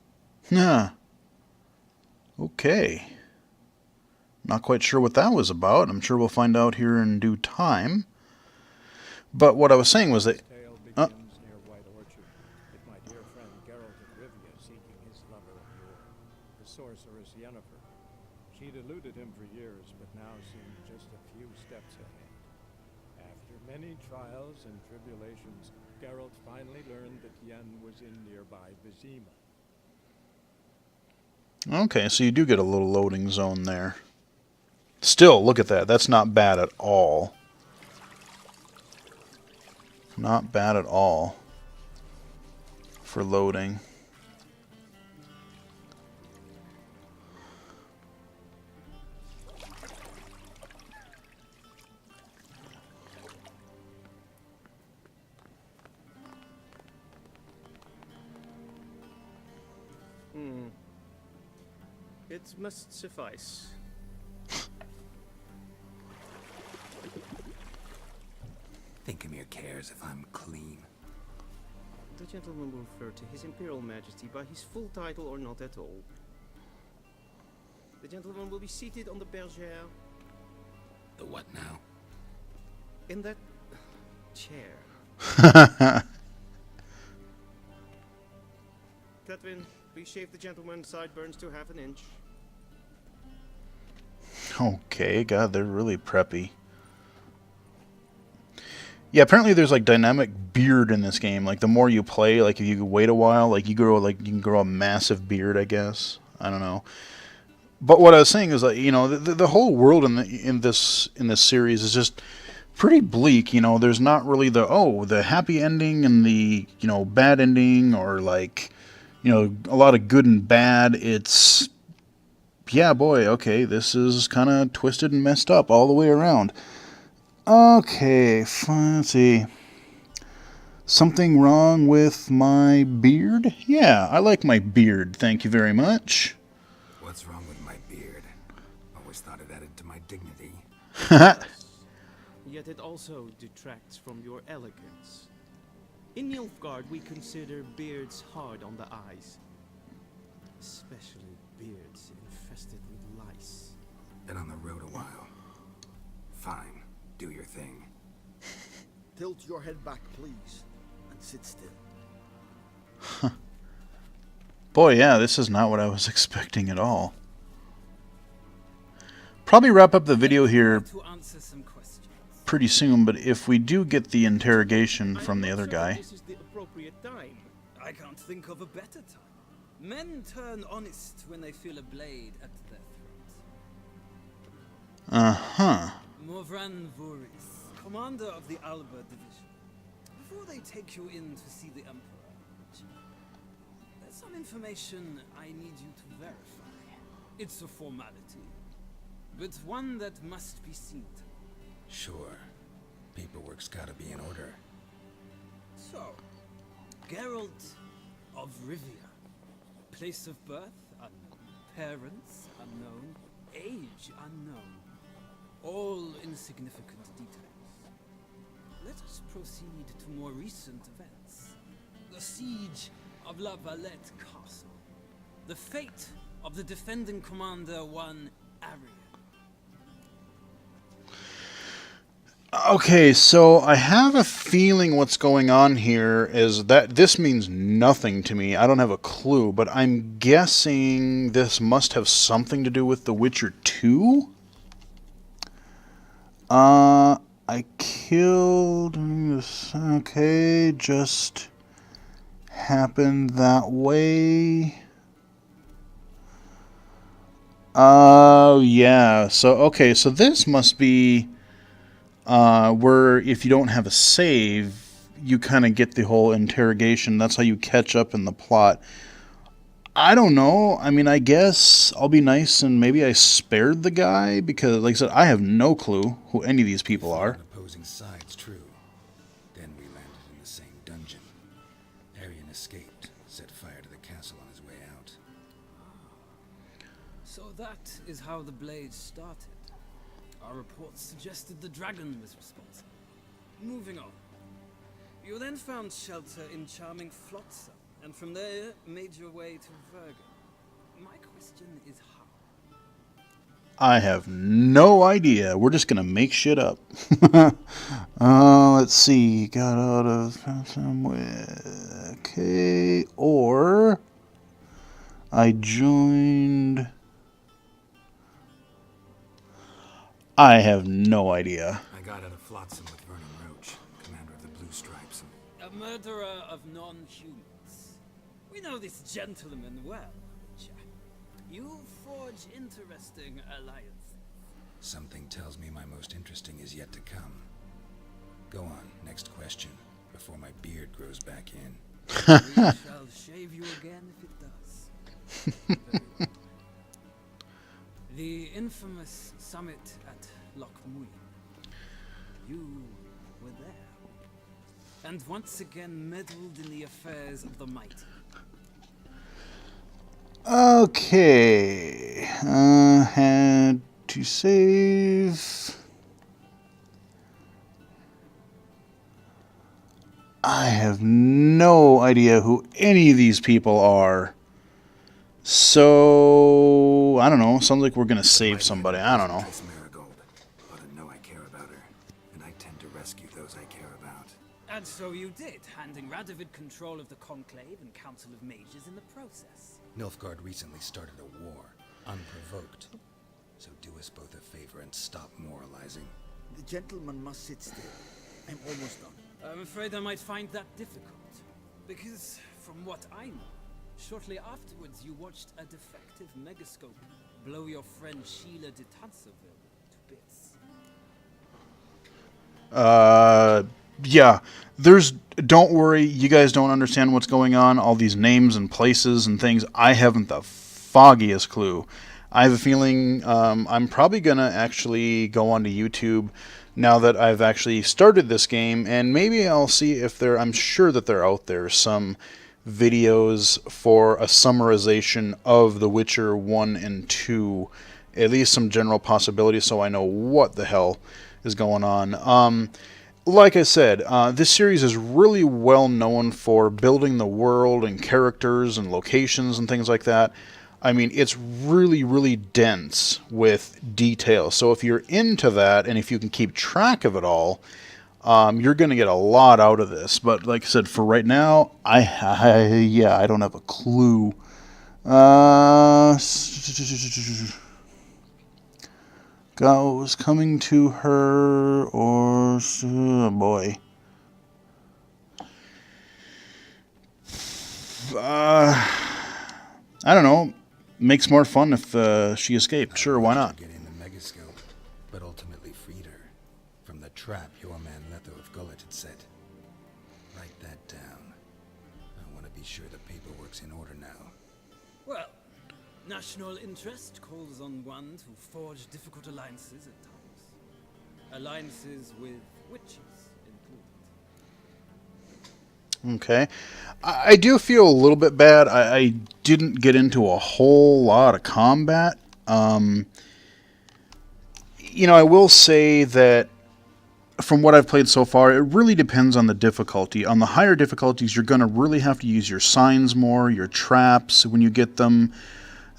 Nah. Okay. Not quite sure what that was about. I'm sure we'll find out here in due time. But what I was saying was that... Tale begins near White Orchard, with my dear friend Geralt of Rivia seeking his lover of yore, the sorceress Yennefer. She'd eluded him for years, but now seemed just a few steps ahead. After many trials and tribulations, Geralt finally learned that Yen was in nearby Vizima. Okay, so you do get a little loading zone there. Still, look at that. That's not bad at all. Not bad at all for loading. It must suffice. Thinkamere cares if I'm clean. The gentleman will refer to His Imperial Majesty by his full title or not at all. The gentleman will be seated on the bergère. The what now? In that chair. Catwin, please shave the gentleman's sideburns to half an inch. Okay, God, they're really preppy. Yeah, apparently there's like dynamic beard in this game. Like the more you play, like if you wait a while, like you can grow a massive beard, I guess. I don't know. But what I was saying is that, you know, the whole world in this series is just pretty bleak. You know, there's not really the happy ending and the, you know, bad ending, or like, you know, a lot of good and bad. It's, yeah, boy, okay, this is kind of twisted and messed up all the way around. Okay, let's see. Something wrong with my beard? Yeah, I like my beard, thank you very much. What's wrong with my beard? Always thought it added to my dignity. Yet it also detracts from your elegance. In Nilfgaard, we consider beards hard on the eyes. Especially beards infested with lice. Been on the road a while. Fine, do your thing. Tilt your head back, please, and sit still. Boy, yeah, this is not what I was expecting at all. Probably wrap up the video here To answer some questions. pretty soon, but if we do get the interrogation from the other guy... This is the appropriate time. I can't think of a better time. Men turn honest when they feel a blade at their throat. Uh-huh. Morvran Vuris, commander of the Alba division. Before they take you in to see the Emperor, there's some information I need you to verify. It's a formality, but one that must be seen to. Sure. Paperwork's gotta be in order. So, Geralt of Rivia. Place of birth unknown. Parents unknown. Age unknown. All insignificant details. Let us proceed to more recent events. The siege of La Valette Castle. The fate of the defending commander, one Arian. Okay, so I have a feeling what's going on here is that this means nothing to me. I don't have a clue, but I'm guessing this must have something to do with The Witcher 2? I killed this. Okay, just happened that way. Oh, yeah. So, okay, so this must be where if you don't have a save, you kind of get the whole interrogation. That's how you catch up in the plot. I don't know. I mean, I guess I'll be nice and maybe I spared the guy because, like I said, I have no clue who any of these people are. Opposing sides, true. Then we landed in the same dungeon. Arian escaped, set fire to the castle on his way out. So that is how the blade started. Our reports suggested the dragon was responsible. Moving on. You then found shelter in charming Flotsam, and from there made your way to Vergen. My question is how? I have no idea. We're just going to make shit up. Let's see. Got out of somewhere. Okay. Or I joined... I have no idea. I got out of Flotsam with Vernon Roach, commander of the Blue Stripes. A murderer of non-humans. We know this gentleman well, Witcher. You forge interesting alliances. Something tells me my most interesting is yet to come. Go on, next question, before my beard grows back in. We shall shave you again if it does. Very well. The infamous summit at Loch Muin. You were there. And once again meddled in the affairs of the mighty. Okay. Had to save. I have no idea who any of these people are. So, I don't know. Sounds like we're going to save somebody. I don't know. But I know I care about her, and I tend to rescue those I care about. And so you did, handing Radovid control of the Conclave and Council of Mages in the process. Nilfgaard recently started a war, unprovoked. So do us both a favor and stop moralizing. The gentleman must sit still. I'm almost done. I'm afraid I might find that difficult. Because, from what I know, shortly afterwards you watched a defective megascope blow your friend Sheila de Tanserville to bits. Yeah. Don't worry, you guys don't understand what's going on. All these names and places and things, I haven't the foggiest clue. I have a feeling I'm probably going to actually go onto YouTube now that I've actually started this game, and maybe I'll see if I'm sure that they're out there, some videos for a summarization of The Witcher 1 and 2, at least some general possibilities so I know what the hell is going on. like I said, this series is really well known for building the world and characters and locations and things like that. I mean, it's really, really dense with detail. So if you're into that and if you can keep track of it all, you're going to get a lot out of this. But like I said, for right now, I don't have a clue. Goes coming to her, or oh boy. I don't know. Makes more fun if she escaped. Sure, why not? Get in the megascope, but ultimately freed her from the trap your man Letho of Gullet had set. Write that down. I want to be sure the paperwork's in order now. Well, national interest calls on one to forge difficult alliances at times. Alliances with witches included. Okay. I do feel a little bit bad. I didn't get into a whole lot of combat. I will say that from what I've played so far, it really depends on the difficulty. On the higher difficulties, you're going to really have to use your signs more, your traps when you get them,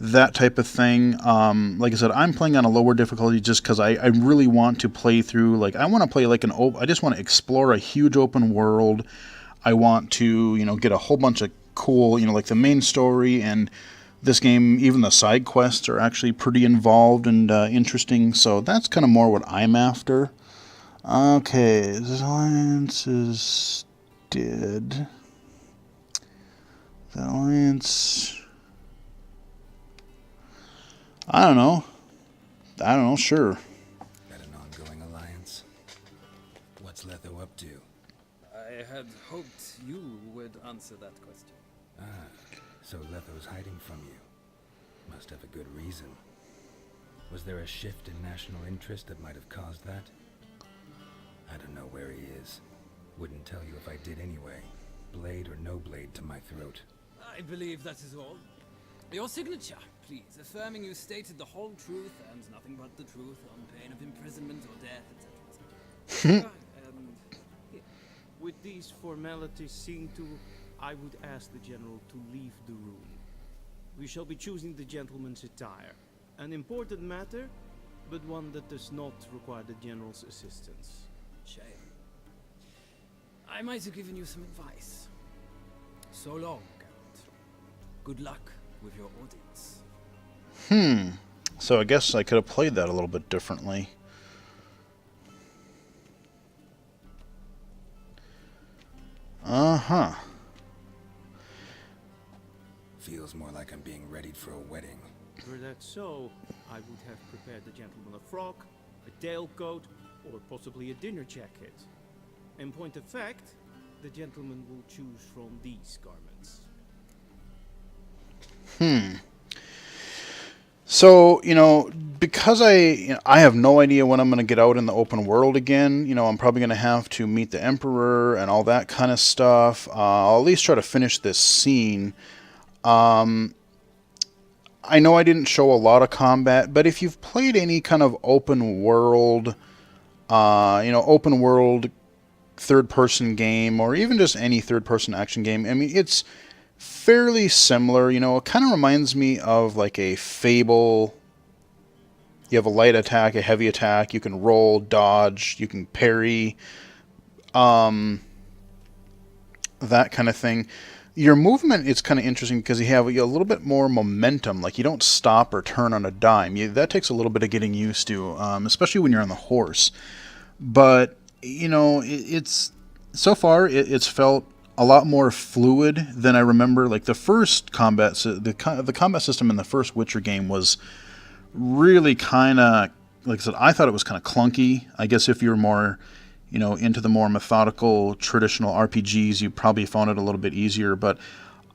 that type of thing. Like I said, I'm playing on a lower difficulty just because I really want to play through, I want to play I just want to explore a huge open world. I want to, get a whole bunch of cool, like the main story, and this game, even the side quests are actually pretty involved and interesting, so that's kind of more what I'm after. Okay, this alliance is dead. The alliance... I don't know, sure. That an ongoing alliance? What's Letho up to? I had hoped you would answer that question. So Letho's hiding from you. Must have a good reason. Was there a shift in national interest that might have caused that? I don't know where he is. Wouldn't tell you if I did anyway. Blade or no blade to my throat. I believe that is all. Your signature, please, affirming you stated the whole truth and nothing but the truth on pain of imprisonment or death, etc. With these formalities seen to, I would ask the general to leave the room. We shall be choosing the gentleman's attire. An important matter, but one that does not require the general's assistance. Shame. I might have given you some advice. So long, Geralt. Good luck with your audience. So I guess I could have played that a little bit differently. Uh-huh. Feels more like I'm being readied for a wedding. Were that so, I would have prepared the gentleman a frock, a tailcoat, or possibly a dinner jacket. In point of fact, the gentleman will choose from these garments. So, because I have no idea when I'm going to get out in the open world again, I'm probably going to have to meet the Emperor and all that kind of stuff. I'll at least try to finish this scene. I know I didn't show a lot of combat, but if you've played any kind of open world third-person game, or even just any third-person action game, I mean, it's fairly similar. It kind of reminds me of like a Fable. You have a light attack, a heavy attack, you can roll, dodge, you can parry, that kind of thing. Your movement is kind of interesting because you have a little bit more momentum. Like, you don't stop or turn on a dime. That takes a little bit of getting used to, especially when you're on the horse. But, it's so far it's felt a lot more fluid than I remember. Like, the first combat, the combat system in the first Witcher game was really kind of, like I said, I thought it was kind of clunky. I guess if you're more, into the more methodical, traditional RPGs, you probably found it a little bit easier. But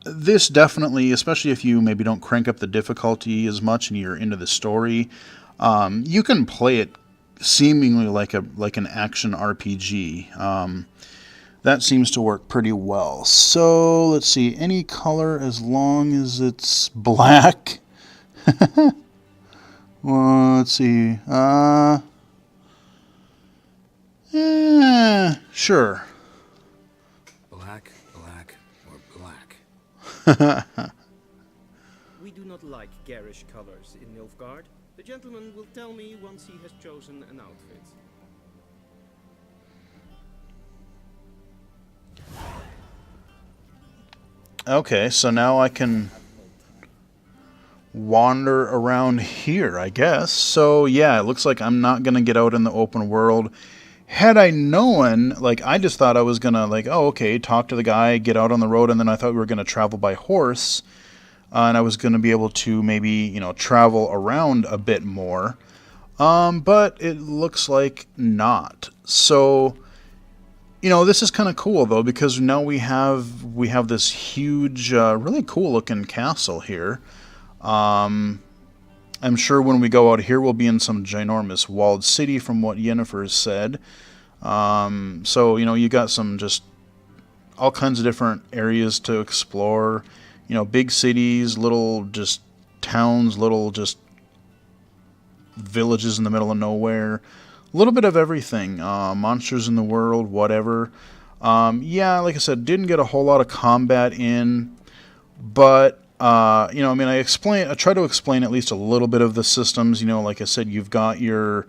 this definitely, especially if you maybe don't crank up the difficulty as much and you're into the story, you can play it seemingly like an action RPG. That seems to work pretty well. So let's see, any color as long as it's black. Well, let's see. Sure. Black, black, or black? We do not like garish colors in Nilfgaard. The gentleman will tell me once he has chosen an outfit. Okay, so now I can wander around here, I guess. So yeah, it looks like I'm not going to get out in the open world. Had I known, like, I just thought I was going to, like, oh, okay, talk to the guy, get out on the road, and then I thought we were going to travel by horse, and I was going to be able to maybe, you know, travel around a bit more. But it looks like not. So, you know, this is kind of cool, though, because now we have this huge, really cool-looking castle here. I'm sure when we go out here, we'll be in some ginormous walled city, from what Yennefer said. So, you know, you got some just all kinds of different areas to explore. You know, big cities, little just towns, little just villages in the middle of nowhere. A little bit of everything. Monsters in the world, whatever. Yeah, like I said, didn't get a whole lot of combat in, but you know, I mean, I try to explain at least a little bit of the systems. You know, like I said, you've got your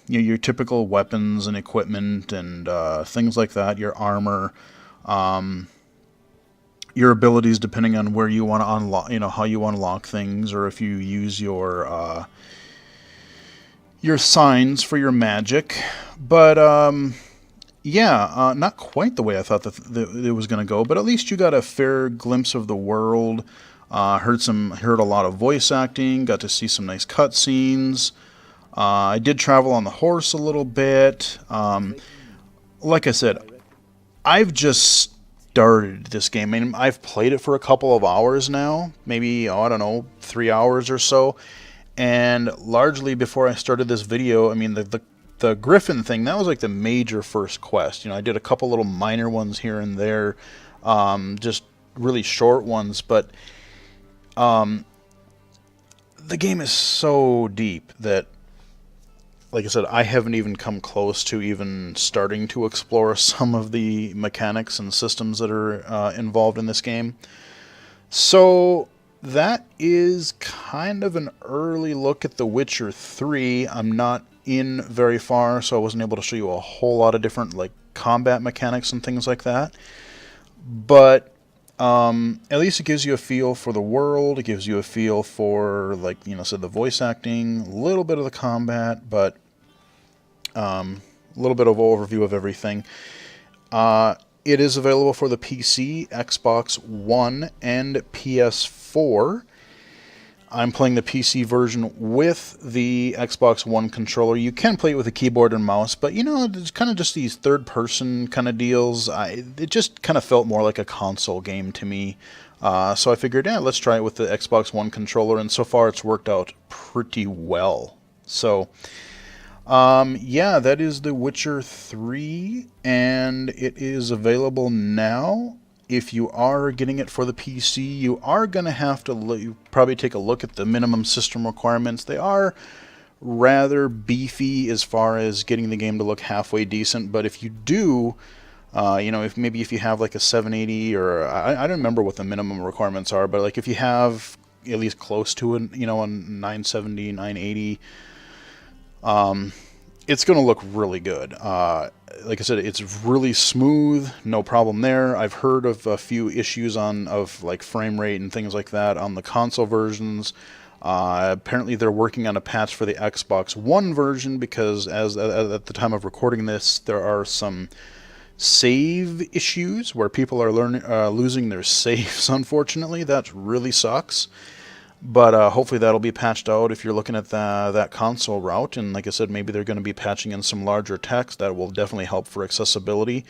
you know, your typical weapons and equipment and things like that. Your armor, your abilities, depending on where you want to unlock. You know, how you unlock things, or if you use your signs for your magic. But yeah, not quite the way I thought that it was going to go, but at least you got a fair glimpse of the world. Heard a lot of voice acting. Got to see some nice cutscenes. I did travel on the horse a little bit. Like I said, I've just started this game. I mean, I've played it for a couple of hours now, maybe, I don't know, 3 hours or so. And largely before I started this video, I mean, the Griffin thing, that was like the major first quest. You know, I did a couple little minor ones here and there, just really short ones, but the game is so deep that, like I said, I haven't even come close to even starting to explore some of the mechanics and systems that are involved in this game. So that is kind of an early look at The Witcher 3. I'm not in very far, so I wasn't able to show you a whole lot of different like combat mechanics and things like that. But at least it gives you a feel for the world. It gives you a feel for, like, you know, so the voice acting, a little bit of the combat, but a little bit of overview of everything. It is available for the PC, Xbox One, and PS4. I'm playing the PC version with the Xbox One controller. You can play it with a keyboard and mouse, but, you know, it's kind of just these third-person kind of deals. It just kind of felt more like a console game to me. So I figured, yeah, let's try it with the Xbox One controller, and so far it's worked out pretty well. So yeah, that is The Witcher 3, and it is available now. If you are getting it for the PC, you are going to have to probably take a look at the minimum system requirements. They are rather beefy as far as getting the game to look halfway decent, but if you do, you know, if you have like a 780, or I don't remember what the minimum requirements are, but like if you have at least close to it, you know, a 970, 980, it's going to look really good. Like I said, it's really smooth, no problem there. I've heard of a few issues of like frame rate and things like that on the console versions. Apparently they're working on a patch for the Xbox One version, because at the time of recording this, there are some save issues where people are losing their saves, unfortunately. That really sucks. But hopefully that'll be patched out if you're looking at that console route. And like I said, maybe they're going to be patching in some larger text. That will definitely help for accessibility.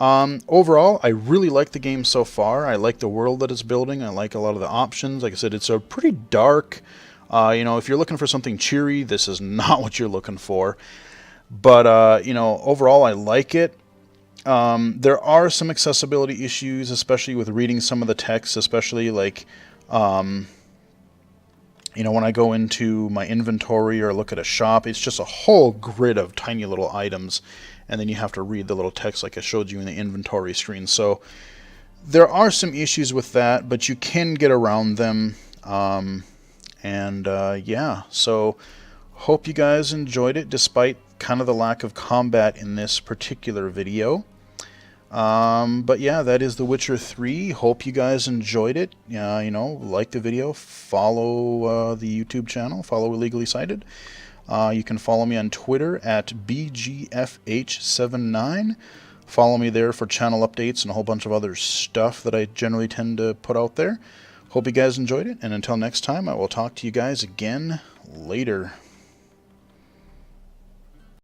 Overall, I really like the game so far. I like the world that it's building. I like a lot of the options. Like I said, it's a pretty dark. You know, if you're looking for something cheery, this is not what you're looking for. But, you know, overall, I like it. There are some accessibility issues, especially with reading some of the text, especially like... You know, when I go into my inventory or look at a shop, it's just a whole grid of tiny little items, and then you have to read the little text like I showed you in the inventory screen. So there are some issues with that, but you can get around them. Yeah, so hope you guys enjoyed it despite kind of the lack of combat in this particular video. But yeah, that is The Witcher 3. Hope you guys enjoyed it. You know, like the video, follow the YouTube channel, follow Illegally Cited. You can follow me on Twitter at BGFH79. Follow me there for channel updates and a whole bunch of other stuff that I generally tend to put out there. Hope you guys enjoyed it, and until next time, I will talk to you guys again later.